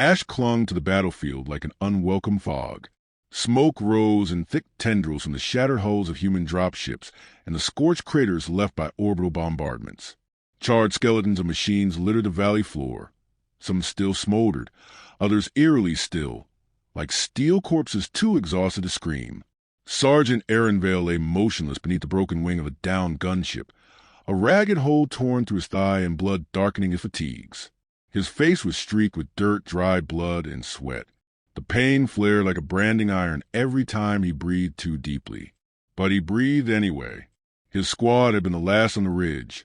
Ash clung to the battlefield like an unwelcome fog. Smoke rose in thick tendrils from the shattered hulls of human dropships and the scorched craters left by orbital bombardments. Charred skeletons of machines littered the valley floor. Some still smoldered, others eerily still, like steel corpses too exhausted to scream. Sergeant Vale lay motionless beneath the broken wing of a downed gunship, a ragged hole torn through his thigh and blood darkening his fatigues. His face was streaked with dirt, dried blood, and sweat. The pain flared like a branding iron every time he breathed too deeply. But he breathed anyway. His squad had been the last on the ridge.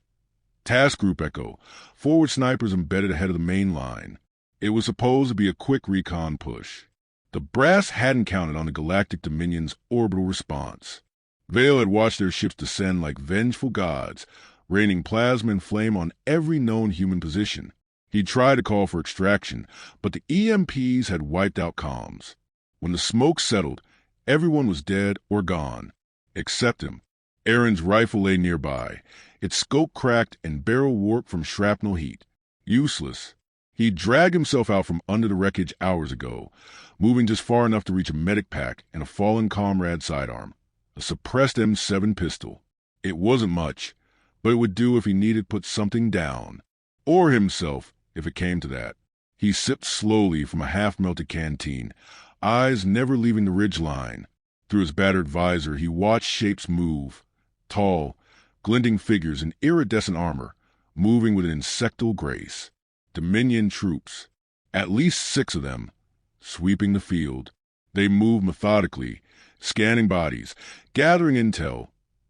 Task Group Echo, forward snipers embedded ahead of the main line. It was supposed to be a quick recon push. The brass hadn't counted on the Galactic Dominion's orbital response. Vale had watched their ships descend like vengeful gods, raining plasma and flame on every known human position. He tried to call for extraction, but the EMPs had wiped out comms. When the smoke settled, everyone was dead or gone. Except him. Aaron's rifle lay nearby, its scope cracked and barrel warped from shrapnel heat. Useless. He dragged himself out from under the wreckage hours ago, moving just far enough to reach a medic pack and a fallen comrade's sidearm. A suppressed M7 pistol. It wasn't much, but it would do if he needed to put something down. Or himself, if it came to that. He sipped slowly from a half-melted canteen, eyes never leaving the ridge line. Through his battered visor, he watched shapes move. Tall, glinting figures in iridescent armor, moving with an insectal grace. Dominion troops. At least 6 of them. Sweeping the field. They moved methodically, scanning bodies, gathering intel,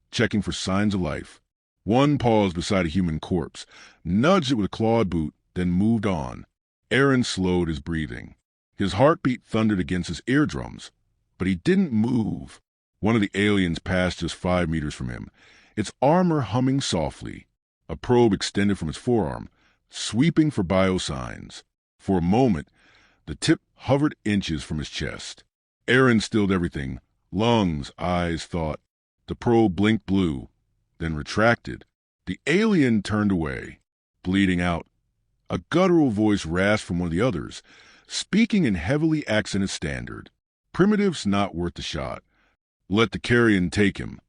checking for signs of life. One paused beside a human corpse, nudged it with a clawed boot, then moved on. Aaron slowed his breathing. His heartbeat thundered against his eardrums, but he didn't move. One of the aliens passed just 5 meters from him, its armor humming softly. A probe extended from its forearm, sweeping for biosigns. For a moment, the tip hovered inches from his chest. Aaron stilled everything, lungs, eyes, thought. The probe blinked blue, then retracted. The alien turned away, bleeding out. A guttural voice rasped from one of the others, speaking in heavily accented standard. Primitive's not worth the shot. Let the carrion take him,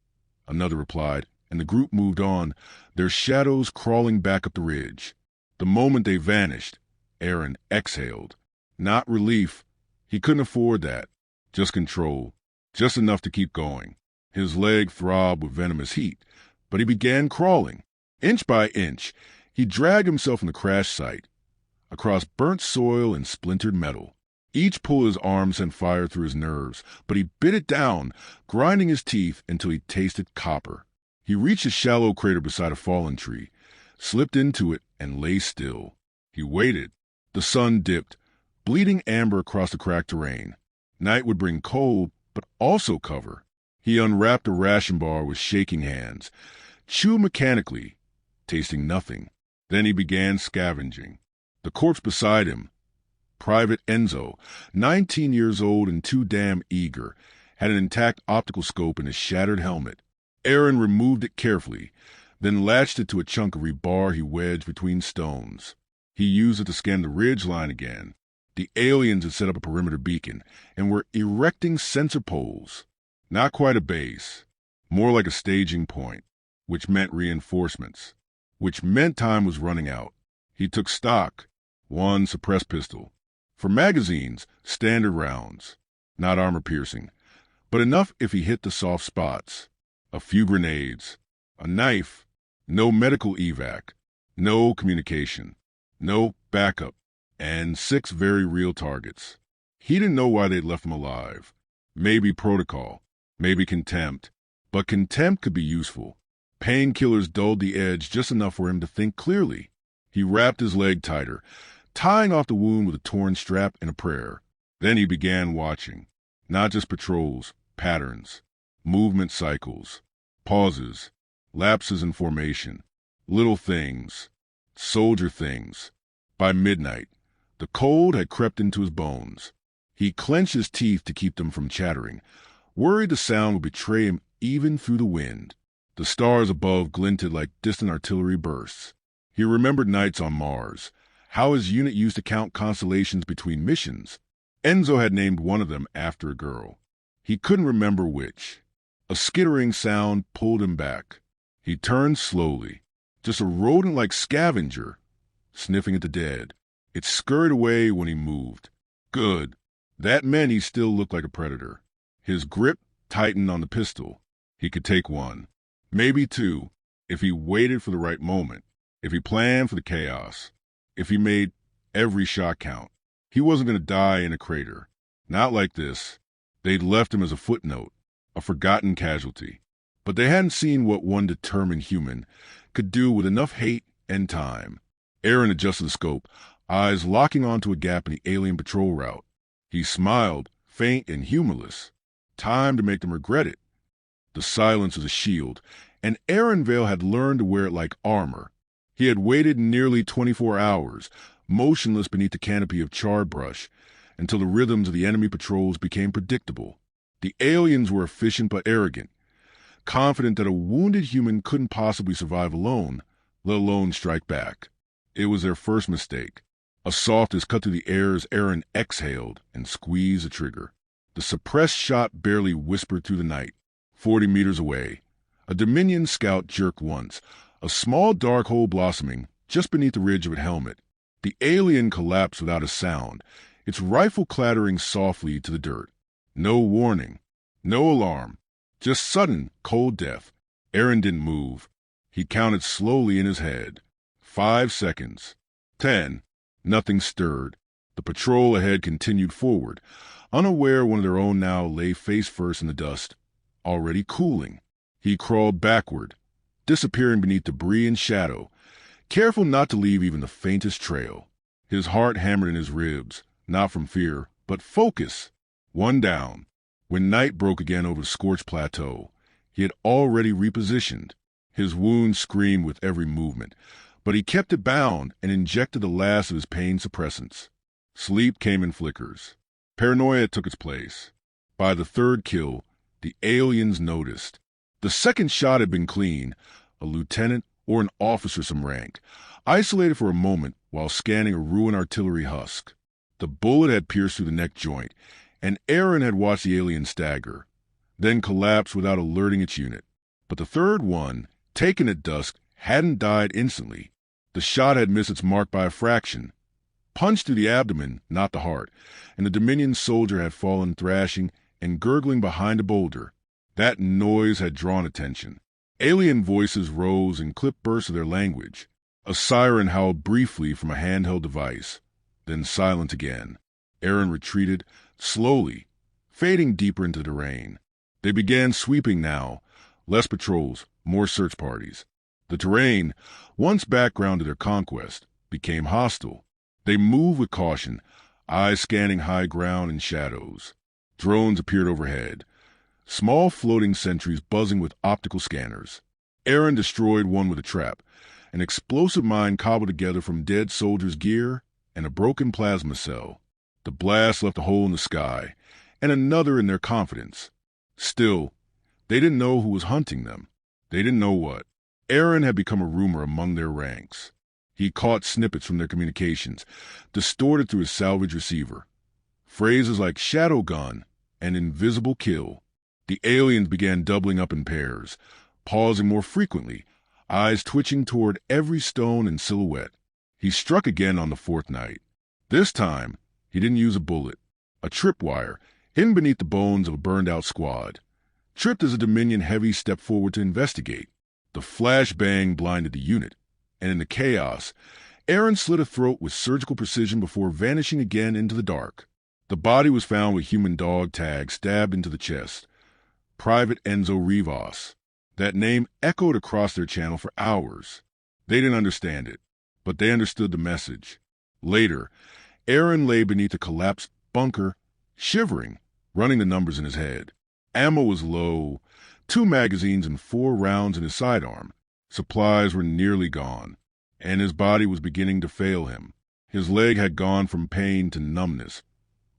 another replied, and the group moved on, their shadows crawling back up the ridge. The moment they vanished, Aaron exhaled. Not relief. He couldn't afford that. Just control. Just enough to keep going. His leg throbbed with venomous heat, but he began crawling. Inch by inch, he dragged himself from the crash site, across burnt soil and splintered metal. Each pull of his arm sent fire through his nerves, but he bit it down, grinding his teeth until he tasted copper. He reached a shallow crater beside a fallen tree, slipped into it, and lay still. He waited. The sun dipped, bleeding amber across the cracked terrain. Night would bring cold, but also cover. He unwrapped a ration bar with shaking hands, chewed mechanically, tasting nothing. Then he began scavenging. The corpse beside him, Private Enzo, 19 years old and too damn eager, had an intact optical scope in his shattered helmet. Aaron removed it carefully, then latched it to a chunk of rebar he wedged between stones. He used it to scan the ridge line again. The aliens had set up a perimeter beacon and were erecting sensor poles. Not quite a base, more like a staging point, which meant reinforcements, which meant time was running out. He took stock. 1 suppressed pistol. For magazines, standard rounds. Not armor-piercing, but enough if he hit the soft spots. A few grenades. A knife. No medical evac. No communication. No backup. And 6 very real targets. He didn't know why they'd left him alive. Maybe protocol. Maybe contempt. But contempt could be useful. Painkillers dulled the edge just enough for him to think clearly. He wrapped his leg tighter, tying off the wound with a torn strap and a prayer. Then he began watching. Not just patrols, patterns, movement cycles, pauses, lapses in formation, little things, soldier things. By midnight, the cold had crept into his bones. He clenched his teeth to keep them from chattering, worried the sound would betray him even through the wind. The stars above glinted like distant artillery bursts. He remembered nights on Mars, how his unit used to count constellations between missions. Enzo had named one of them after a girl. He couldn't remember which. A skittering sound pulled him back. He turned slowly. Just a rodent-like scavenger, sniffing at the dead. It scurried away when he moved. Good. That meant he still looked like a predator. His grip tightened on the pistol. He could take one, maybe two, if he waited for the right moment, if he planned for the chaos, if he made every shot count. He wasn't going to die in a crater. Not like this. They'd left him as a footnote, a forgotten casualty. But they hadn't seen what one determined human could do with enough hate and time. Aaron adjusted the scope, eyes locking onto a gap in the alien patrol route. He smiled, faint and humorless. Time to make them regret it. The silence was a shield, and Aaron Vale had learned to wear it like armor. He had waited nearly 24 hours, motionless beneath the canopy of charred brush, until the rhythms of the enemy patrols became predictable. The aliens were efficient but arrogant, confident that a wounded human couldn't possibly survive alone, let alone strike back. It was their first mistake. A softness cut through the air as Aaron exhaled and squeezed the trigger. The suppressed shot barely whispered through the night. 40 meters away, a Dominion scout jerked once, a small dark hole blossoming just beneath the ridge of its helmet. The alien collapsed without a sound, its rifle clattering softly to the dirt. No warning, no alarm, just sudden, cold death. Aaron didn't move. He counted slowly in his head. 5 seconds. 10. Nothing stirred. The patrol ahead continued forward, unaware one of their own now lay face first in the dust, already cooling. He crawled backward, disappearing beneath debris and shadow, careful not to leave even the faintest trail. His heart hammered in his ribs, not from fear, but focus. One down. When night broke again over the scorched plateau, he had already repositioned. His wound screamed with every movement, but he kept it bound and injected the last of his pain suppressants. Sleep came in flickers. Paranoia took its place. By the third kill, the aliens noticed. The second shot had been clean, a lieutenant or an officer some rank, isolated for a moment while scanning a ruined artillery husk. The bullet had pierced through the neck joint, and Aaron had watched the alien stagger, then collapse without alerting its unit. But the third one, taken at dusk, hadn't died instantly. The shot had missed its mark by a fraction. Punched through the abdomen, not the heart, and the Dominion soldier had fallen thrashing and gurgling behind a boulder. That noise had drawn attention. Alien voices rose in clipped bursts of their language. A siren howled briefly from a handheld device, then silent again. Aaron retreated, slowly, fading deeper into the terrain. They began sweeping now, less patrols, more search parties. The terrain, once background to their conquest, became hostile. They moved with caution, eyes scanning high ground and shadows. Drones appeared overhead, small floating sentries buzzing with optical scanners. Aaron destroyed one with a trap, an explosive mine cobbled together from dead soldiers' gear and a broken plasma cell. The blast left a hole in the sky, and another in their confidence. Still, they didn't know who was hunting them. They didn't know what. Aaron had become a rumor among their ranks. He caught snippets from their communications, distorted through his salvage receiver. Phrases like shadow gun and invisible kill. The aliens began doubling up in pairs, pausing more frequently, eyes twitching toward every stone and silhouette. He struck again on the fourth night. This time, he didn't use a bullet. A tripwire, hidden beneath the bones of a burned-out squad. Tripped as a Dominion heavy stepped forward to investigate. The flashbang blinded the unit, and in the chaos, Aaron slit a throat with surgical precision before vanishing again into the dark. The body was found with human dog tag stabbed into the chest. Private Enzo Rivas. That name echoed across their channel for hours. They didn't understand it, but they understood the message. Later, Aaron lay beneath a collapsed bunker, shivering, running the numbers in his head. Ammo was low, 2 magazines and 4 rounds in his sidearm. Supplies were nearly gone, and his body was beginning to fail him. His leg had gone from pain to numbness,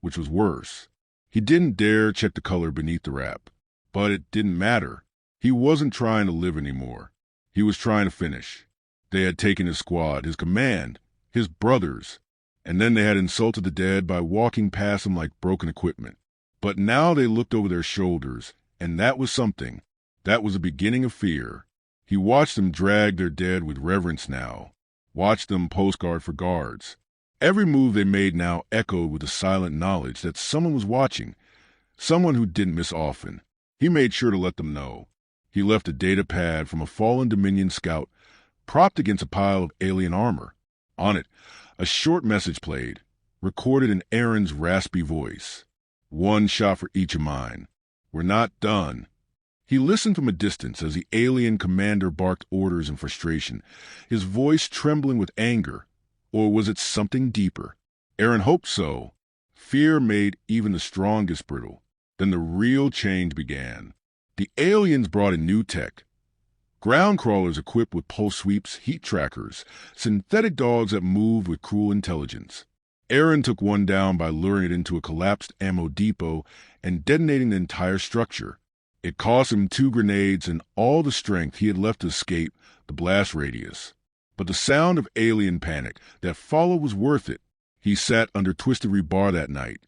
which was worse. He didn't dare check the color beneath the wrap, but it didn't matter. He wasn't trying to live anymore. He was trying to finish. They had taken his squad, his command, his brothers, and then they had insulted the dead by walking past him like broken equipment. But now they looked over their shoulders, and that was something. That was the beginning of fear. He watched them drag their dead with reverence now, watched them postcard for guards. Every move they made now echoed with the silent knowledge that someone was watching, someone who didn't miss often. He made sure to let them know. He left a data pad from a fallen Dominion scout propped against a pile of alien armor. On it, a short message played, recorded in Aaron's raspy voice. "One shot for each of mine. We're not done." He listened from a distance as the alien commander barked orders in frustration, his voice trembling with anger. Or was it something deeper? Aaron hoped so. Fear made even the strongest brittle. Then the real change began. The aliens brought in new tech. Ground crawlers equipped with pulse sweeps, heat trackers, synthetic dogs that moved with cruel intelligence. Aaron took one down by luring it into a collapsed ammo depot and detonating the entire structure. It cost him 2 grenades and all the strength he had left to escape the blast radius. But the sound of alien panic that followed was worth it. He sat under twisted rebar that night,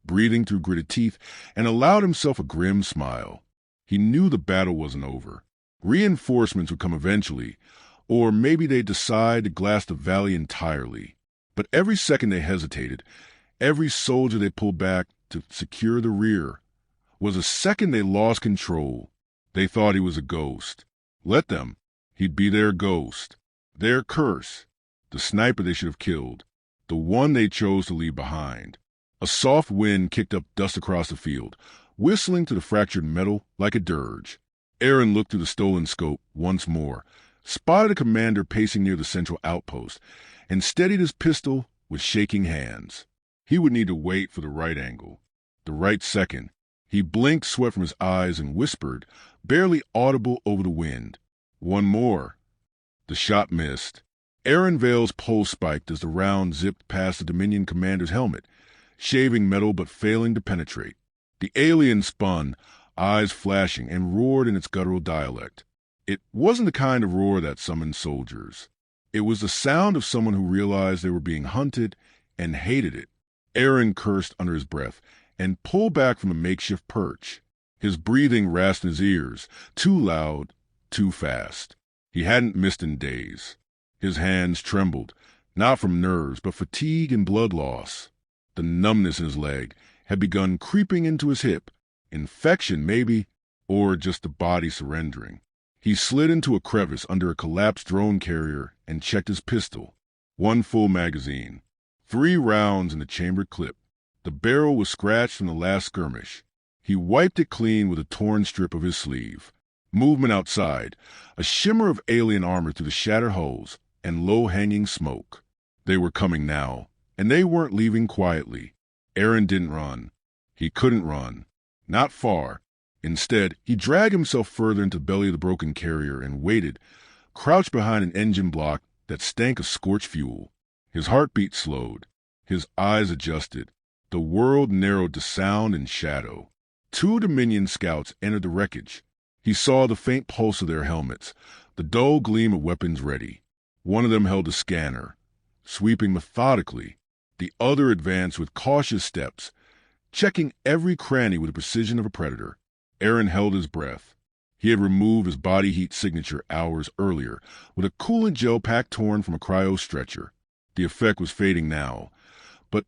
breathing through gritted teeth, and allowed himself a grim smile. He knew the battle wasn't over. Reinforcements would come eventually, or maybe they'd decide to glass the valley entirely. But every second they hesitated, every soldier they pulled back to secure the rear, was a second they lost control. They thought he was a ghost. Let them. He'd be their ghost. Their curse, the sniper they should have killed, the one they chose to leave behind. A soft wind kicked up dust across the field, whistling to the fractured metal like a dirge. Aaron looked through the stolen scope once more, spotted a commander pacing near the central outpost, and steadied his pistol with shaking hands. He would need to wait for the right angle, the right second. He blinked sweat from his eyes and whispered, barely audible over the wind, "One more." The shot missed. Aaron Vale's pulse spiked as the round zipped past the Dominion commander's helmet, shaving metal but failing to penetrate. The alien spun, eyes flashing, and roared in its guttural dialect. It wasn't the kind of roar that summoned soldiers. It was the sound of someone who realized they were being hunted and hated it. Aaron cursed under his breath and pulled back from a makeshift perch. His breathing rasped in his ears, too loud, too fast. He hadn't missed in days. His hands trembled, not from nerves, but fatigue and blood loss. The numbness in his leg had begun creeping into his hip. Infection, maybe, or just the body surrendering. He slid into a crevice under a collapsed drone carrier and checked his pistol. 1 full magazine. 3 rounds in the chambered clip. The barrel was scratched from the last skirmish. He wiped it clean with a torn strip of his sleeve. Movement outside, a shimmer of alien armor through the shattered hulls, and low-hanging smoke. They were coming now, and they weren't leaving quietly. Aaron didn't run. He couldn't run. Not far. Instead, he dragged himself further into the belly of the broken carrier and waited, crouched behind an engine block that stank of scorched fuel. His heartbeat slowed. His eyes adjusted. The world narrowed to sound and shadow. 2 Dominion scouts entered the wreckage. He saw the faint pulse of their helmets, the dull gleam of weapons ready. One of them held a scanner, sweeping methodically. The other advanced with cautious steps, checking every cranny with the precision of a predator. Aaron held his breath. He had removed his body heat signature hours earlier with a coolant gel pack torn from a cryo stretcher. The effect was fading now, but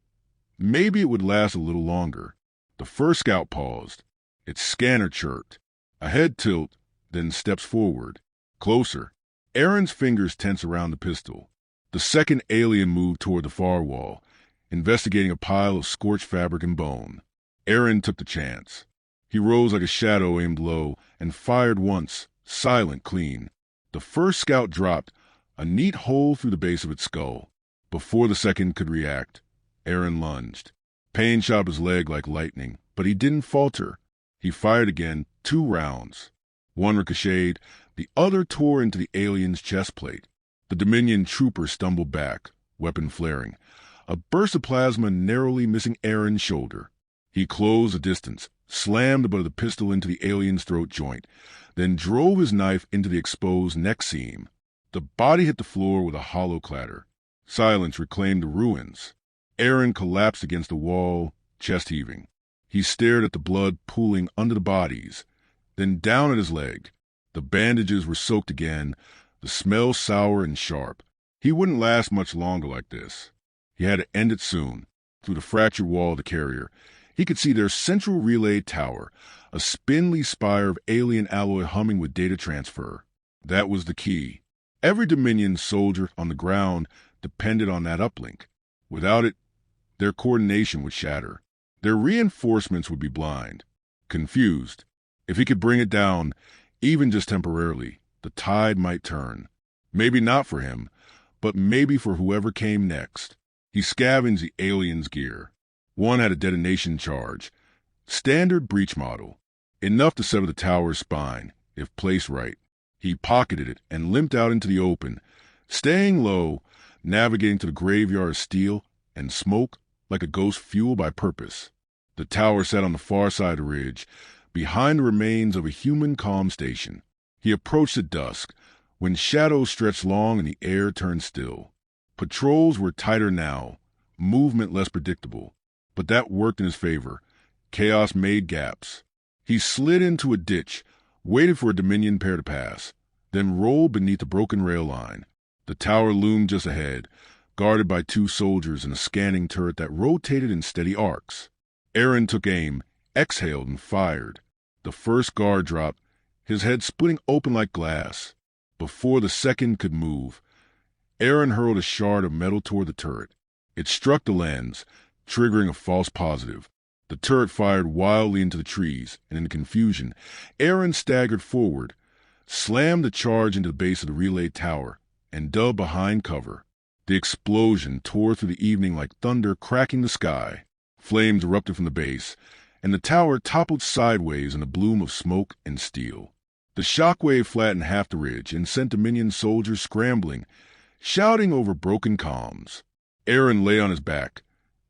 maybe it would last a little longer. The first scout paused. Its scanner chirped. A head tilt, then steps forward. Closer. Aaron's fingers tense around the pistol. The second alien moved toward the far wall, investigating a pile of scorched fabric and bone. Aaron took the chance. He rose like a shadow aimed low and fired once, silent, clean. The first scout dropped, a neat hole through the base of its skull. Before the second could react, Aaron lunged. Pain shot his leg like lightning, but he didn't falter. He fired again, 2 rounds. One ricocheted, the other tore into the alien's chest plate. The Dominion trooper stumbled back, weapon flaring, a burst of plasma narrowly missing Aaron's shoulder. He closed the distance, slammed the butt of the pistol into the alien's throat joint, then drove his knife into the exposed neck seam. The body hit the floor with a hollow clatter. Silence reclaimed the ruins. Aaron collapsed against the wall, chest heaving. He stared at the blood pooling under the bodies, then down at his leg. The bandages were soaked again, the smell sour and sharp. He wouldn't last much longer like this. He had to end it soon. Through the fractured wall of the carrier, he could see their central relay tower, a spindly spire of alien alloy humming with data transfer. That was the key. Every Dominion soldier on the ground depended on that uplink. Without it, their coordination would shatter. Their reinforcements would be blind, confused. If he could bring it down, even just temporarily, the tide might turn. Maybe not for him, but maybe for whoever came next. He scavenged the aliens' gear. One had a detonation charge. Standard breach model. Enough to sever the tower's spine, if placed right. He pocketed it and limped out into the open, staying low, navigating to the graveyard of steel and smoke like a ghost fueled by purpose. The tower sat on the far side of the ridge, behind the remains of a human comm station. He approached at dusk, when shadows stretched long and the air turned still. Patrols were tighter now, movement less predictable, but that worked in his favor. Chaos made gaps. He slid into a ditch, waited for a Dominion pair to pass, then rolled beneath a broken rail line. The tower loomed just ahead, guarded by 2 soldiers and a scanning turret that rotated in steady arcs. Aaron took aim, exhaled, and fired. The first guard dropped, his head splitting open like glass. Before the second could move, Aaron hurled a shard of metal toward the turret. It struck the lens, triggering a false positive. The turret fired wildly into the trees, and in the confusion, Aaron staggered forward, slammed the charge into the base of the relay tower, and dove behind cover. The explosion tore through the evening like thunder cracking the sky. Flames erupted from the base, and the tower toppled sideways in a bloom of smoke and steel. The shockwave flattened half the ridge and sent Dominion soldiers scrambling, shouting over broken comms. Aaron lay on his back,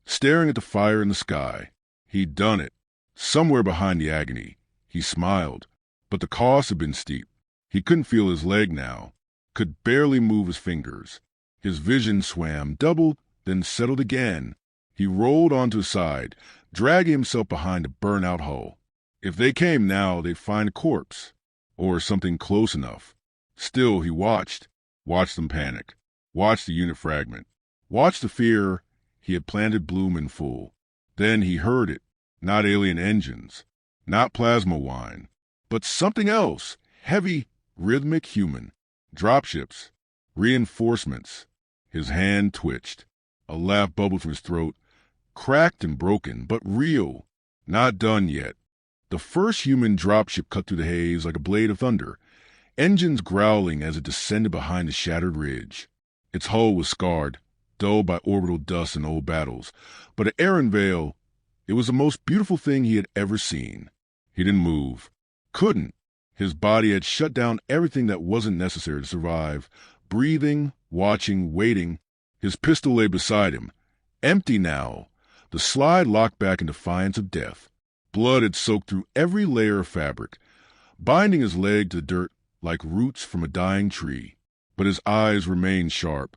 staring at the fire in the sky. He'd done it. Somewhere behind the agony, he smiled, but the cost had been steep. He couldn't feel his leg now, could barely move his fingers. His vision swam, doubled, then settled again. He rolled onto his side, dragging himself behind a burnt-out hull. If they came now, they'd find a corpse, or something close enough. Still, he watched them panic, watched the unit fragment, watched the fear he had planted bloom in full. Then he heard it, not alien engines, not plasma wine, but something else, heavy, rhythmic human, dropships, reinforcements. His hand twitched. A laugh bubbled from his throat, cracked and broken, but real. Not done yet. The first human dropship cut through the haze like a blade of thunder, engines growling as it descended behind the shattered ridge. Its hull was scarred, dulled by orbital dust and old battles, but at Aaron Vale, it was the most beautiful thing he had ever seen. He didn't move. Couldn't. His body had shut down everything that wasn't necessary to survive, breathing, watching, waiting. His pistol lay beside him, empty now, the slide locked back in defiance of death. Blood had soaked through every layer of fabric, binding his leg to the dirt like roots from a dying tree. But his eyes remained sharp,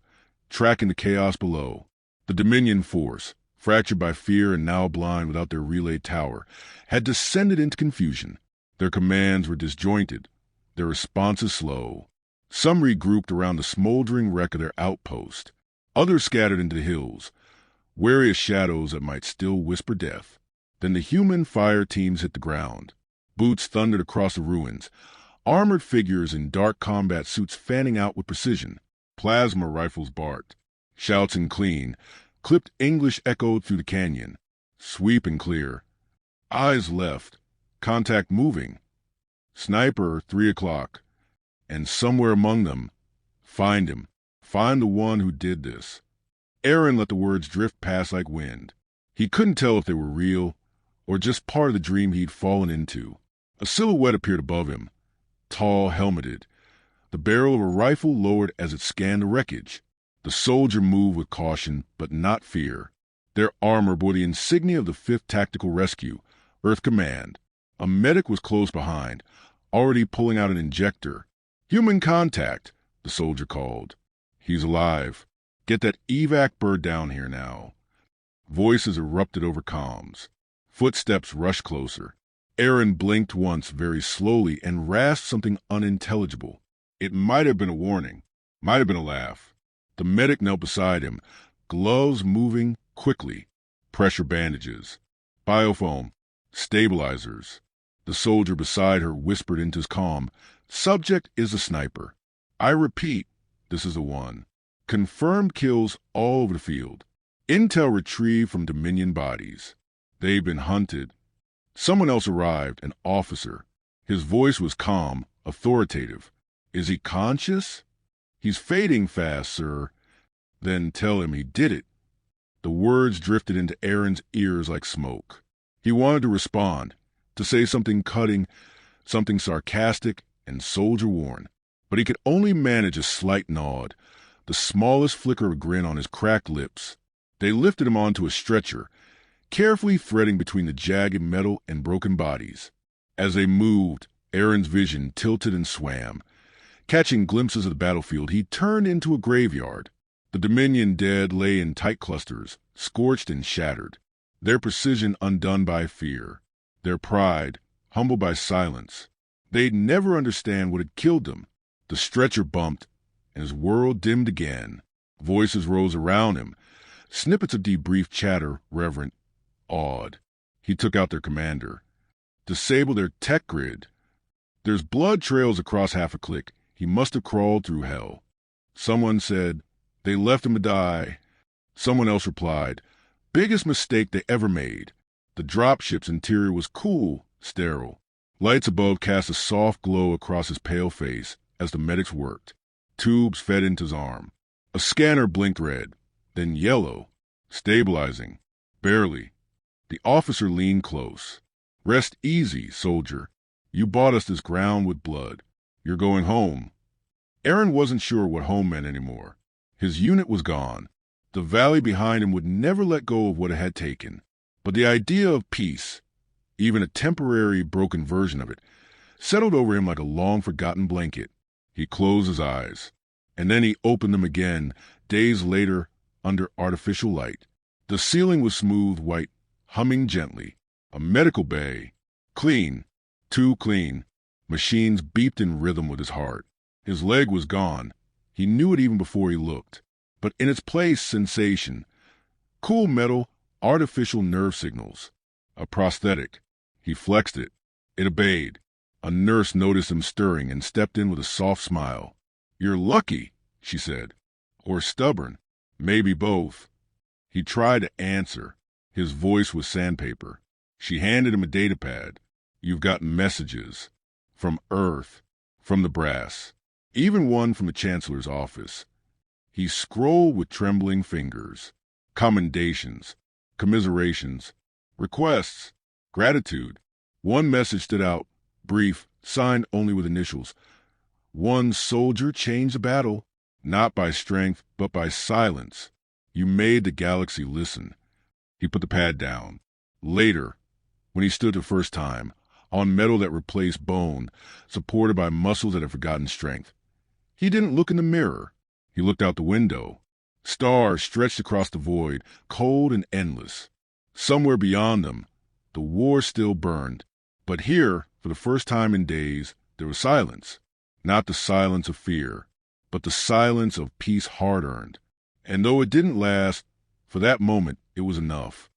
tracking the chaos below. The Dominion force, fractured by fear and now blind without their relay tower, had descended into confusion. Their commands were disjointed, their responses slow. Some regrouped around the smoldering wreck of their outpost. Others scattered into the hills, wary of shadows that might still whisper death. Then the human fire teams hit the ground. Boots thundered across the ruins, armored figures in dark combat suits fanning out with precision. Plasma rifles barked. Shouts and clean, clipped English echoed through the canyon. Sweep and clear. Eyes left. Contact moving. Sniper, 3 o'clock. And somewhere among them, find him. Find the one who did this. Aaron let the words drift past like wind. He couldn't tell if they were real or just part of the dream he'd fallen into. A silhouette appeared above him, tall, helmeted, the barrel of a rifle lowered as it scanned the wreckage. The soldier moved with caution, but not fear. Their armor bore the insignia of the 5th Tactical Rescue, Earth Command. A medic was close behind, already pulling out an injector. "Human contact," the soldier called. "He's alive." Get that evac bird down here now. Voices erupted over comms. Footsteps rushed closer. Aaron blinked once very slowly and rasped something unintelligible. It might have been a warning, might have been a laugh. The medic knelt beside him, gloves moving quickly. Pressure bandages, biofoam, stabilizers. The soldier beside her whispered into his comm, "Subject is a sniper. I repeat, this is the one. Confirmed kills all over the field. Intel retrieved from Dominion bodies. They've been hunted." Someone else arrived, an officer. His voice was calm, authoritative. "Is he conscious?" "He's fading fast, sir." "Then tell him he did it." The words drifted into Aaron's ears like smoke. He wanted to respond, to say something cutting, something sarcastic and soldier-worn, but he could only manage a slight nod, the smallest flicker of a grin on his cracked lips. They lifted him onto a stretcher, carefully threading between the jagged metal and broken bodies. As they moved, Aaron's vision tilted and swam. Catching glimpses of the battlefield, he turned into a graveyard. The Dominion dead lay in tight clusters, scorched and shattered, their precision undone by fear, their pride humbled by silence. They'd never understand what had killed them. The stretcher bumped, and his world dimmed again. Voices rose around him, snippets of debriefed chatter, reverent, awed. He took out their commander. "Disable their tech grid. There's blood trails across half a click. He must have crawled through hell." Someone said, "They left him to die." Someone else replied, "Biggest mistake they ever made." The dropship's interior was cool, sterile. Lights above cast a soft glow across his pale face as the medics worked. Tubes fed into his arm. A scanner blinked red, then yellow, stabilizing, barely. The officer leaned close. "Rest easy, soldier. You bought us this ground with blood. You're going home." Aaron wasn't sure what home meant anymore. His unit was gone. The valley behind him would never let go of what it had taken. But the idea of peace, even a temporary broken version of it, settled over him like a long-forgotten blanket. He closed his eyes, and then he opened them again, days later, under artificial light. The ceiling was smooth white, humming gently. A medical bay. Clean. Too clean. Machines beeped in rhythm with his heart. His leg was gone. He knew it even before he looked. But in its place, sensation. Cool metal, artificial nerve signals. A prosthetic. He flexed it. It obeyed. A nurse noticed him stirring and stepped in with a soft smile. "You're lucky," she said. "Or stubborn. Maybe both." He tried to answer. His voice was sandpaper. She handed him a datapad. "You've got messages. From Earth. From the brass. Even one from the Chancellor's office." He scrolled with trembling fingers. Commendations. Commiserations. Requests. Gratitude. One message stood out, brief, signed only with initials. "One soldier changed the battle, not by strength, but by silence. You made the galaxy listen." He put the pad down. Later, when he stood the first time, on metal that replaced bone, supported by muscles that had forgotten strength, he didn't look in the mirror. He looked out the window. Stars stretched across the void, cold and endless. Somewhere beyond them, the war still burned. But here, for the first time in days, there was silence. Not the silence of fear, but the silence of peace hard-earned. And though it didn't last, for that moment it was enough.